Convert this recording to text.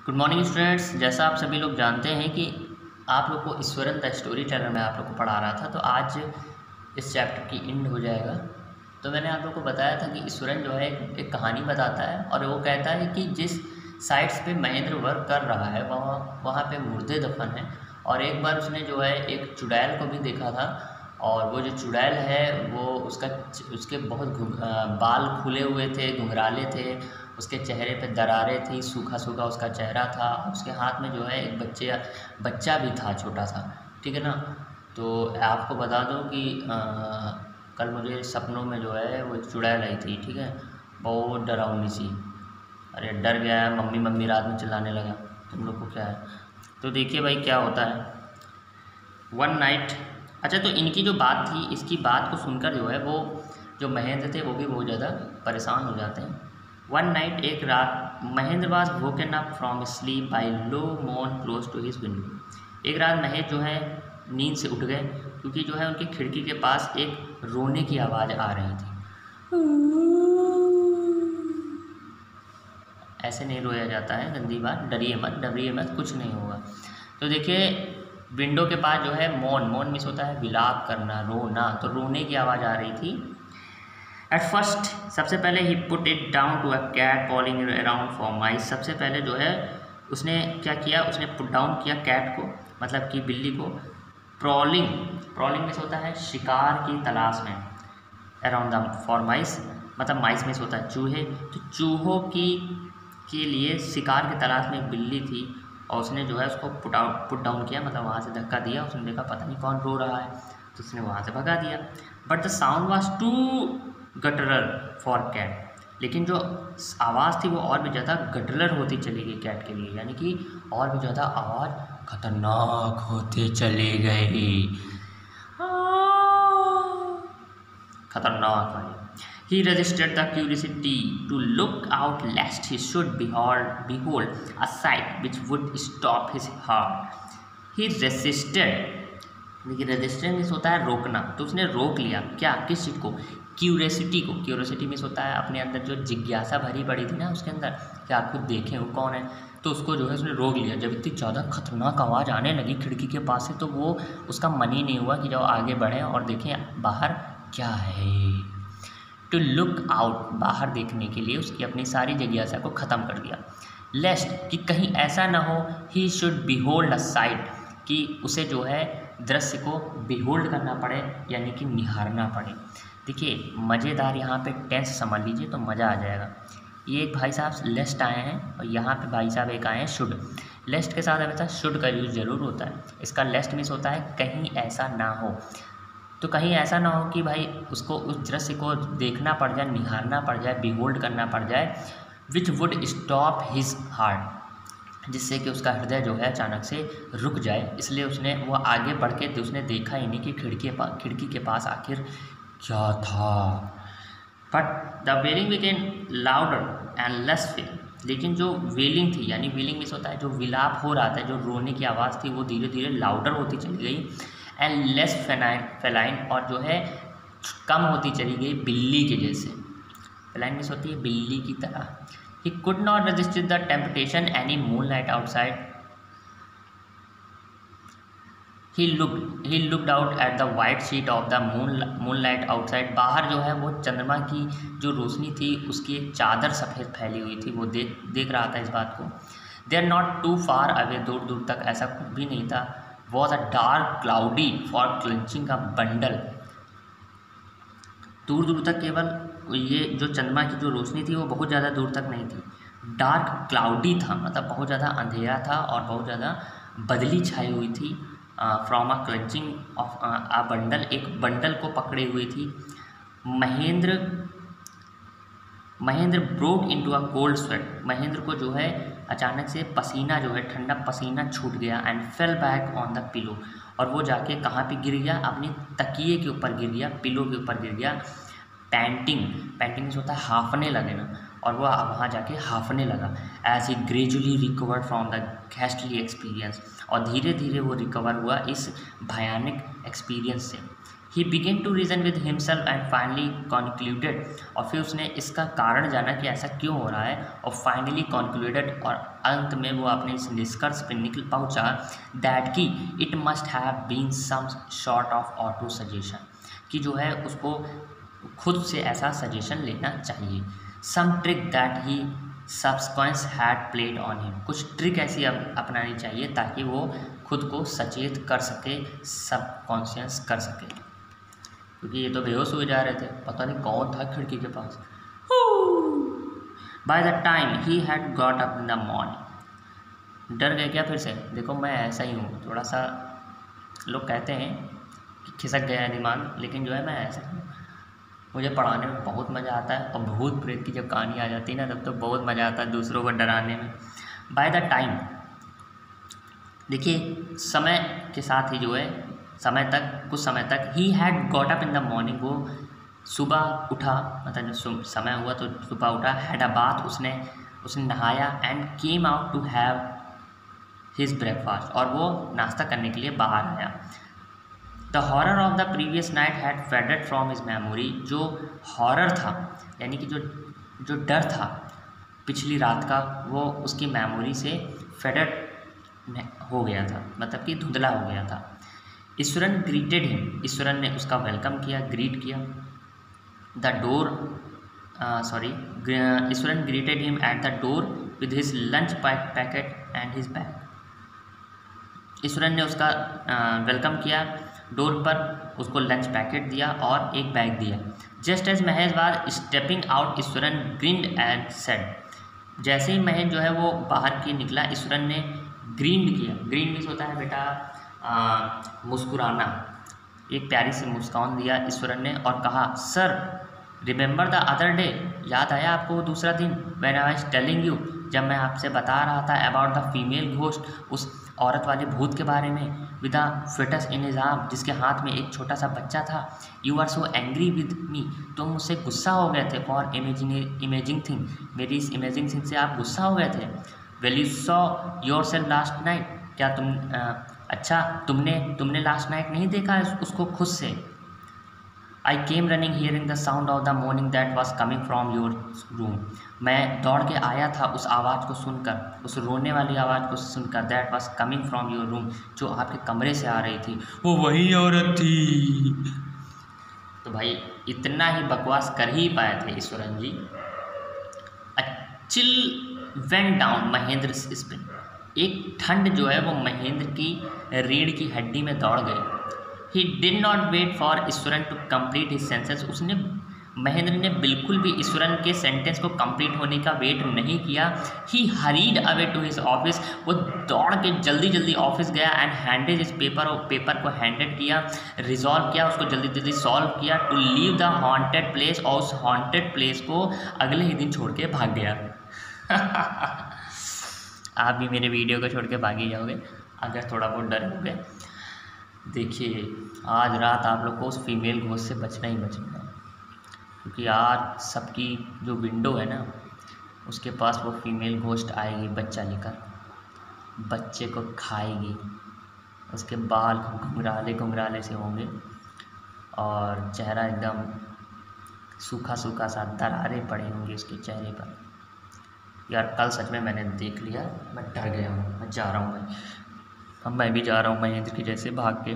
Good morning students. जैसा आप सभी लोग जानते हैं कि आप लोग को ईश्वरन द स्टोरी टेलर में आप लोग को पढ़ा रहा था, तो आज इस चैप्टर की एंड हो जाएगा। तो मैंने आप लोग को बताया था कि ईश्वरन जो है एक कहानी बताता है और वो कहता है कि जिस साइट्स पे महेंद्र वर्क कर रहा है वहाँ पे मुर्दे दफन हैं। और एक बार उसने जो है एक चुड़ैल को भी देखा था, और वो जो चुड़ैल है वो उसके बहुत बाल खुले हुए थे, घुंघराले थे, उसके चेहरे पे दरारें थी, सूखा सूखा उसका चेहरा था, उसके हाथ में जो है एक बच्चा भी था, छोटा सा। ठीक है ना। तो आपको बता दूं कि कल मुझे सपनों में जो है वो एक चुड़ैल आई थी। ठीक है, बहुत डरावनी सी। अरे डर गया है, मम्मी मम्मी रात में चिल्लाने लगा। तुम लोग को क्या है। तो देखिए भाई क्या होता है। वन नाइट, अच्छा तो इनकी जो बात थी, इसकी बात को सुनकर जो है वो जो महेंद्र थे वो भी बहुत ज़्यादा परेशान हो जाते हैं। वन नाइट, एक रात, Mahendra was woken up from sleep by low moan close to his window. एक रात महेंद्र जो है नींद से उठ गए क्योंकि जो है उनकी खिड़की के पास एक रोने की आवाज़ आ रही थी। ऐसे नहीं रोया जाता है, गंदी बात। डरिए मत, कुछ नहीं होगा। तो देखिए विंडो के पास जो है मौन मिस होता है विलाप करना, रोना, तो रोने की आवाज़ आ रही थी। एट फर्स्ट, सबसे पहले ही put it down to a cat prowling around for mice. सबसे पहले जो है उसने क्या किया, उसने पुट डाउन किया कैट को, मतलब कि बिल्ली को। प्रॉलिंग मिस होता है शिकार की तलाश में, अराउंड द फॉर माइस, मतलब माइस मिस होता है चूहे। तो चूहों के लिए शिकार की तलाश में एक बिल्ली थी, और उसने जो है उसको पुट डाउन किया, मतलब वहाँ से धक्का दिया। उसने देखा पता नहीं कौन रो रहा है, तो उसने वहाँ से भगा दिया। But the sound was too guttural for cat, लेकिन जो आवाज़ थी वो और भी ज़्यादा गटरल होती चली गई कैट के लिए, यानी कि और भी ज़्यादा आवाज़ खतरनाक होते चली गई, खतरनाक वाली। He resisted the curiosity to look out lest he should behold a sight which would stop his heart. He resisted, देखिए रेजिस्टेंस मीन्स होता है रोकना, तो उसने रोक लिया क्या, किस चीज़ को, क्यूरियोसिटी को। क्यूरियोसिटी मीन्स होता है अपने अंदर जो जिज्ञासा भरी पड़ी थी ना उसके अंदर, कि आप खुद देखें वो कौन है, तो उसको जो है उसने रोक लिया। जब इतनी ज़्यादा खतरनाक आवाज़ आने लगी खिड़की के पास से, तो वो उसका मन ही नहीं हुआ कि जब आगे बढ़ें और देखें बाहर क्या है। टू लुक आउट, बाहर देखने के लिए उसकी अपनी सारी जिज्ञासा को ख़त्म कर दिया। लेस्ट, कि कहीं ऐसा ना हो, he should behold a site, कि उसे जो है दृश्य को बिहोल्ड करना पड़े, यानी कि निहारना पड़े। देखिए मज़ेदार यहाँ पे टेंस समझ लीजिए तो मज़ा आ जाएगा। ये एक भाई साहब लेस्ट आए हैं और यहाँ पे भाई साहब एक आए हैं शुड। लेस्ट के साथ हमेशा शुड का यूज़ ज़रूर होता है। इसका लेस्ट मीन्स होता है कहीं ऐसा ना हो। तो कहीं ऐसा ना हो कि भाई उसको उस दृश्य को देखना पड़ जाए, निहारना पड़ जाए, बिहोल्ड करना पड़ जाए, which would stop his heart, जिससे कि उसका हृदय जो है अचानक से रुक जाए। इसलिए उसने वो आगे बढ़ के उसने देखा ही नहीं कि खिड़की के पास आखिर क्या था। But the wailing became louder and less fail, लेकिन जो वेलिंग थी, यानी वेलिंग मिस होता है जो विलाप हो रहा था, जो रोने की आवाज़ थी, वो धीरे धीरे लाउडर होती चली गई एंड लेस फेलाइन, और जो है कम होती चली गई बिल्ली के जैसे। फेलाइन मिस होती है बिल्ली की तरह। He could not resist the temptation any moonlight outside. He looked out at the white sheet of the moonlight outside. बाहर जो है वो चंद्रमा की जो रोशनी थी उसकी एक चादर सफ़ेद फैली हुई थी, वो देख रहा था इस बात को। They are not too far away, दूर दूर तक ऐसा कुछ भी नहीं था। Was a dark cloudy for clenching a bundle. दूर दूर तक केवल ये जो चंद्रमा की जो रोशनी थी वो बहुत ज़्यादा दूर तक नहीं थी। डार्क क्लाउडी था, मतलब बहुत ज़्यादा अंधेरा था और बहुत ज़्यादा बदली छाई हुई थी। From a clutching of a bundle, एक बंडल को पकड़े हुई थी। Mahendra broke into a cold sweat, Mahendra को जो है अचानक से पसीना जो है ठंडा पसीना छूट गया। And fell back on the pillow, और वो जाके कहाँ पे गिर गया, अपनी तकिए के ऊपर गिर गया, पिलो के ऊपर गिर गया। पैंटिंग होता है हाफने लगे ना, और वह वहाँ जाके हाफने लगा। As he gradually recovered from the ghastly experience, और धीरे धीरे वो रिकवर हुआ इस भयानक एक्सपीरियंस से। He began to reason with himself and finally concluded, और फिर उसने इसका कारण जाना कि ऐसा क्यों हो रहा है, और फाइनली कॉन्क्लूडेड, और अंत में वो अपने इस निष्कर्ष पर निकल पहुंचा दैट कि it must have been some sort of auto suggestion, कि जो है उसको खुद से ऐसा सजेशन लेना चाहिए। Some trick that he subconscious had played on him, कुछ ट्रिक ऐसी अपनानी चाहिए ताकि वो खुद को सचेत कर सके, सबकॉन्शियस कर सके, क्योंकि ये तो बेहोश हुए जा रहे थे, पता नहीं कौन था खिड़की के पास। By the time he had got up in the morning, डर गए क्या फिर से? देखो मैं ऐसा ही हूँ, थोड़ा सा लोग कहते हैं कि खिसक गया है दिमाग, लेकिन जो है मैं ऐसा हूँ, मुझे पढ़ाने में बहुत मज़ा आता है, और भूत प्रेत की जब कहानी आ जाती है ना तब तो बहुत मज़ा आता है दूसरों को डराने में। बाय द टाइम, देखिए समय के साथ ही जो है कुछ समय तक ही had got up in the morning, वो सुबह उठा, मतलब जब समय हुआ तो सुबह उठा, हैड अ बाथ, उसने नहाया, and came out to have his breakfast, और वो नाश्ता करने के लिए बाहर आया। The horror of the previous night had faded from his memory, जो हॉरर था यानी कि जो डर था पिछली रात का, वो उसकी मेमोरी से फेडेड हो गया था, मतलब कि धुंधला हो गया था। ईश्वरन ग्रीटेड हिम, ईश्वरन ने उसका वेलकम किया, ग्रीट किया। The door Eswaran greeted him at the door with his lunch packet and his bag. Eswaran ने उसका वेलकम किया, डोर पर उसको लंच पैकेट दिया और एक बैग दिया। Just as Mahesh was stepping out, Eshwaran grinned and said, जैसे ही महेश जो है वो बाहर की निकला, ईश्वरन ने ग्रीन्ड किया। ग्रीन मीन्स होता है बेटा मुस्कुराना, एक प्यारी सी मुस्कान दिया ईश्वरन ने और कहा, sir remember the other day, याद आया आपको वो दूसरा दिन, when I was telling you, जब मैं आपसे बता रहा था अबाउट द फीमेल घोस्ट, उस औरत वाले भूत के बारे में, with a foetus in his arm, जिसके हाथ में एक छोटा सा बच्चा था। You are so angry with me, तुम मुझसे गुस्सा हो गए थे, फॉर इमेजिंग थिंग, मेरी इस इमेजिंग थिंग से आप गुस्सा हो गए थे। Well you saw your self last night, क्या अच्छा तुमने लास्ट नाइट नहीं देखा उसको खुद से। I came running hearing the sound of the morning that was coming from your room, मैं दौड़ के आया था उस आवाज़ को सुनकर, उस रोने वाली आवाज़ को सुनकर, that was coming from your room, जो आपके कमरे से आ रही थी, वो वही औरत थी। तो भाई इतना ही बकवास कर ही पाए थे Eshwaran ji. A chill went down Mahendra spine, एक ठंड जो है वो महेंद्र की रीढ़ की हड्डी में दौड़ गई। He did not wait for Eeshwaran to complete his sentence, Mahendra ने बिल्कुल भी ईश्वरन के सेंटेंस को कंप्लीट होने का वेट नहीं किया। He hurried away to his office, वो दौड़ के जल्दी जल्दी ऑफिस गया एंड हैंडेड हिज पेपर, और पेपर को हैंडेड किया, रिजॉल्व किया, उसको जल्दी जल्दी सॉल्व किया, to leave the haunted place, और उस हॉन्टेड प्लेस को अगले ही दिन छोड़ के भाग गया। आप भी मेरे वीडियो को छोड़ के भाग ही जाओगे अगर थोड़ा बहुत डर हो गए। देखिए आज रात आप लोग को उस फीमेल घोस्ट से बचना ही बचना है, क्योंकि आज सबकी जो विंडो है ना उसके पास वो फीमेल घोस्ट आएगी बच्चा लेकर, बच्चे को खाएगी, उसके बाल घुंघराले घुंघराले से होंगे और चेहरा एकदम सूखा सूखा सा, दरारें पड़ी होंगी उसके चेहरे पर। यार कल सच में मैंने देख लिया, मैं डर गया हूँ, मैं जा रहा हूँ भाई, अब मैं भी जा रहा हूँ महेंद्र की जैसे भाग के।